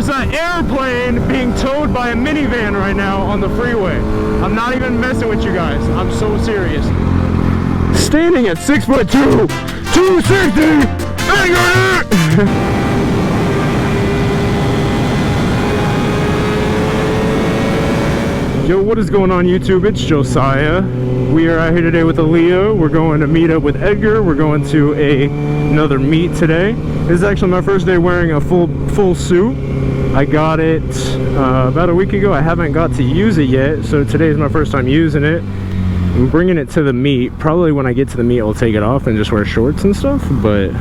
there's an airplane being towed by a minivan right now on the freeway. I'm not even messing with you guys. I'm so serious. Standing at 6'2", 260, Yo, what is going on YouTube? It's Josiah. We are out here today with Aaliyah. We're going to meet up with Edgar. We're going to another meet today. This is actually my first day wearing a full suit. I got it about a week ago. I haven't got to use it yet, so today is my first time using it. I'm bringing it to the meet. Probably when I get to the meet I'll take it off and just wear shorts and stuff, but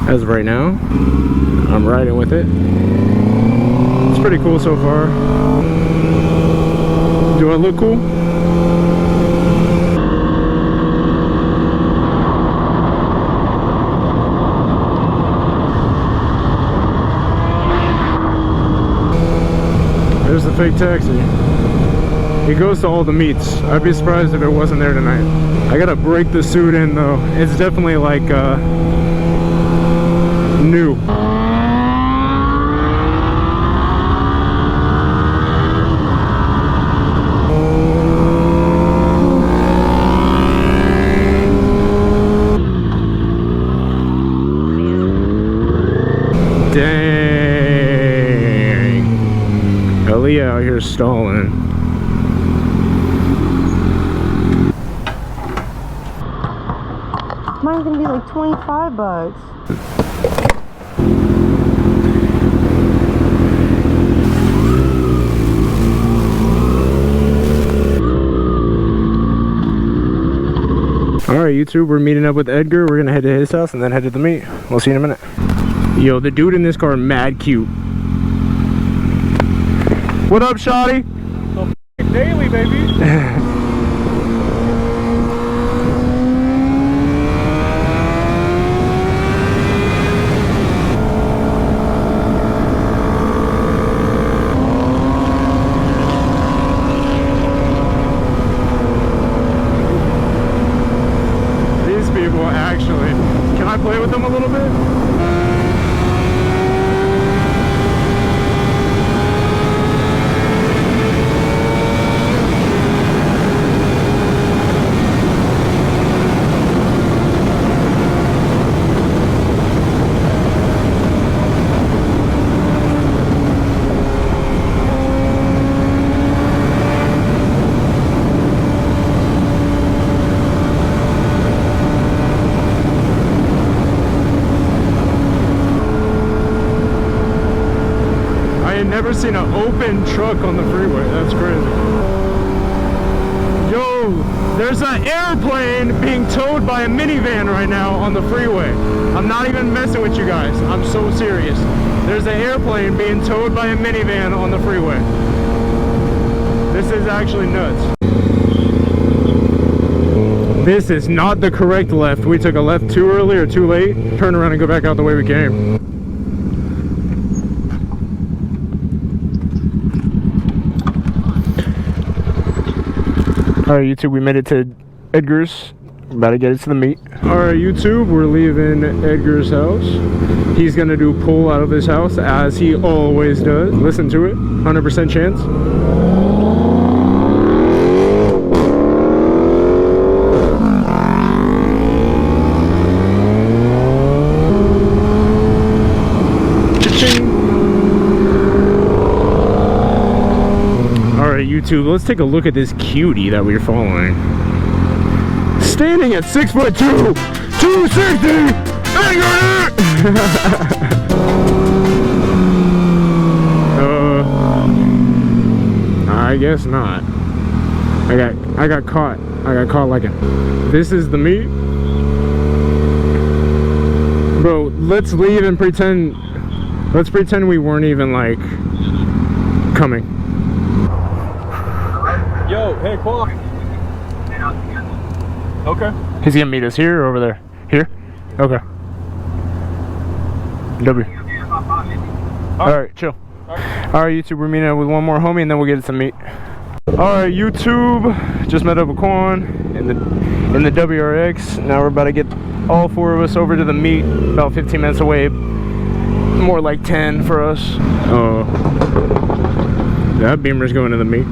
as of right now I'm riding with it. It's pretty cool so far. Do I look cool? There's the fake taxi. He goes to all the meets. I'd be surprised if it wasn't there tonight. I gotta break the suit in though. It's definitely like new. Dang. Aaliyah out here stalling. Mine's gonna be like 25 bucks. Alright YouTube, we're meeting up with Edgar. We're gonna head to his house and then head to the meet. We'll see you in a minute. Yo, the dude in this car mad cute. What up, shawty? So daily, baby. These people actually. Can I play with them a little bit? Never seen an open truck on the freeway. That's crazy. Yo, there's an airplane being towed by a minivan right now on the freeway. I'm not even messing with you guys. I'm so serious. There's an airplane being towed by a minivan on the freeway. This is actually nuts. This is not the correct left. We took a left too early or too late. Turn around and go back out the way we came. Alright YouTube, we made it to Edgar's. We're about to get it to the meet. Alright YouTube, we're leaving Edgar's house. He's gonna do pull out of his house as he always does. Listen to it, 100% chance. YouTube, let's take a look at this cutie that we're following. Standing at 6'2", 260, I guess not. I got caught. I got caught like it. This is the meet, bro. Let's leave and pretend. Let's pretend we weren't even like coming. Yo, hey, Paul. Okay. He's gonna meet us here or over there? Here? Okay. W. Alright, chill. Alright, YouTube, we're meeting up with one more homie and then we'll get it to meet. Alright, YouTube, just met up with Quan in the WRX. Now we're about to get all four of us over to the meet, about 15 minutes away. More like 10 for us. Oh, that Beamer's going to the meet.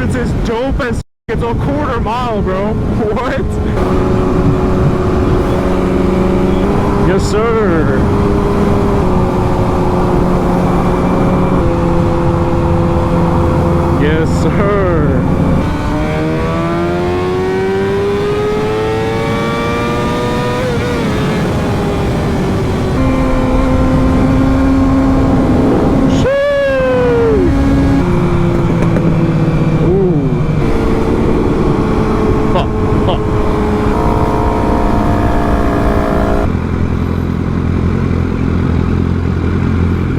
Is dope as it's a quarter mile, bro. What? Yes, sir. Yes, sir.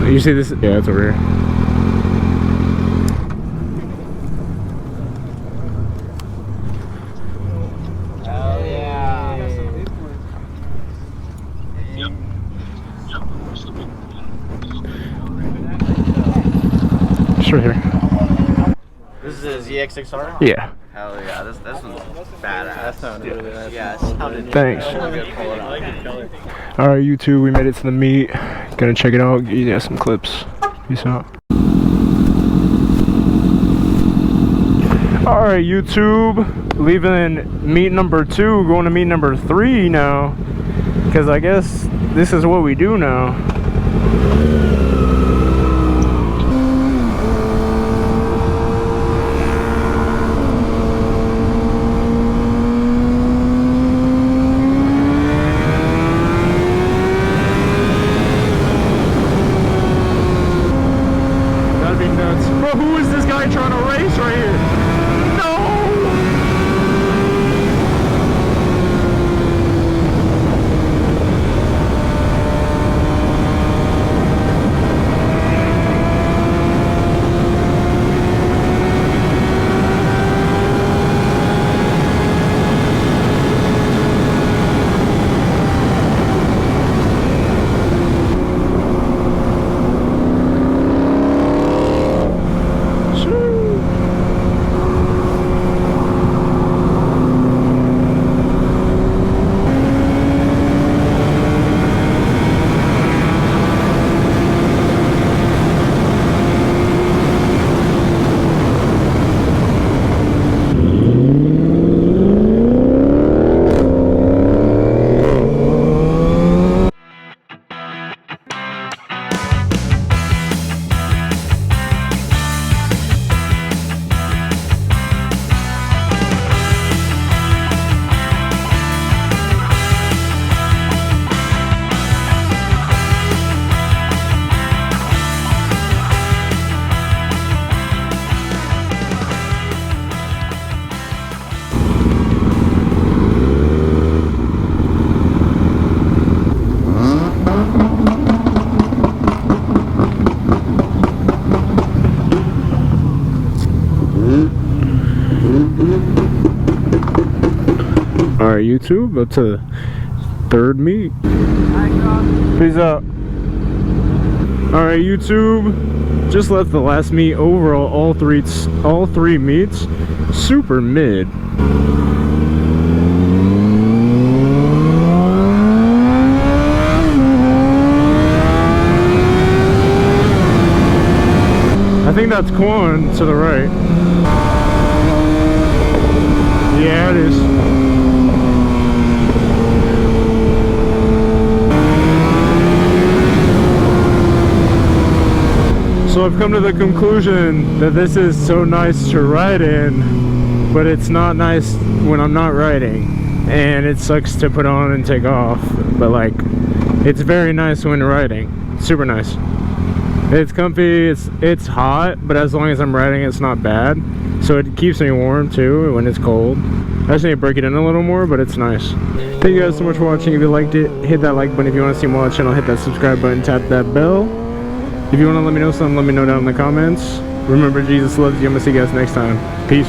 You see this? Yeah, it's over here. Hell yeah. It's right here. This is a ZX-6R? Yeah. Hell yeah, this one's badass. That sounded really nice. Yeah, it sounded Thanks. good. Alright, YouTube, we made it to the meet. Gonna check it out, give you guys some clips. Peace out. Alright, YouTube, leaving meet number 2, going to meet number 3 now. Because I guess this is what we do now. Who is this guy trying to race right here? No! Alright, YouTube, up to third meet. Peace out. Alright, YouTube, just left the last meet. Overall, all three meets super mid. I think that's corn to the right. Yeah, it is. So I've come to the conclusion that this is so nice to ride in, but it's not nice when I'm not riding, and it sucks to put on and take off. But like, it's very nice when riding. Super nice. It's comfy, it's hot, but as long as I'm riding, it's not bad. So it keeps me warm too when it's cold. I just need to break it in a little more, but it's nice. Thank you guys so much for watching. If you liked it, hit that like button. If you want to see more on the channel, hit that subscribe button, tap that bell. If you want to let me know something, let me know down in the comments. Remember, Jesus loves you. I'm going to see you guys next time. Peace.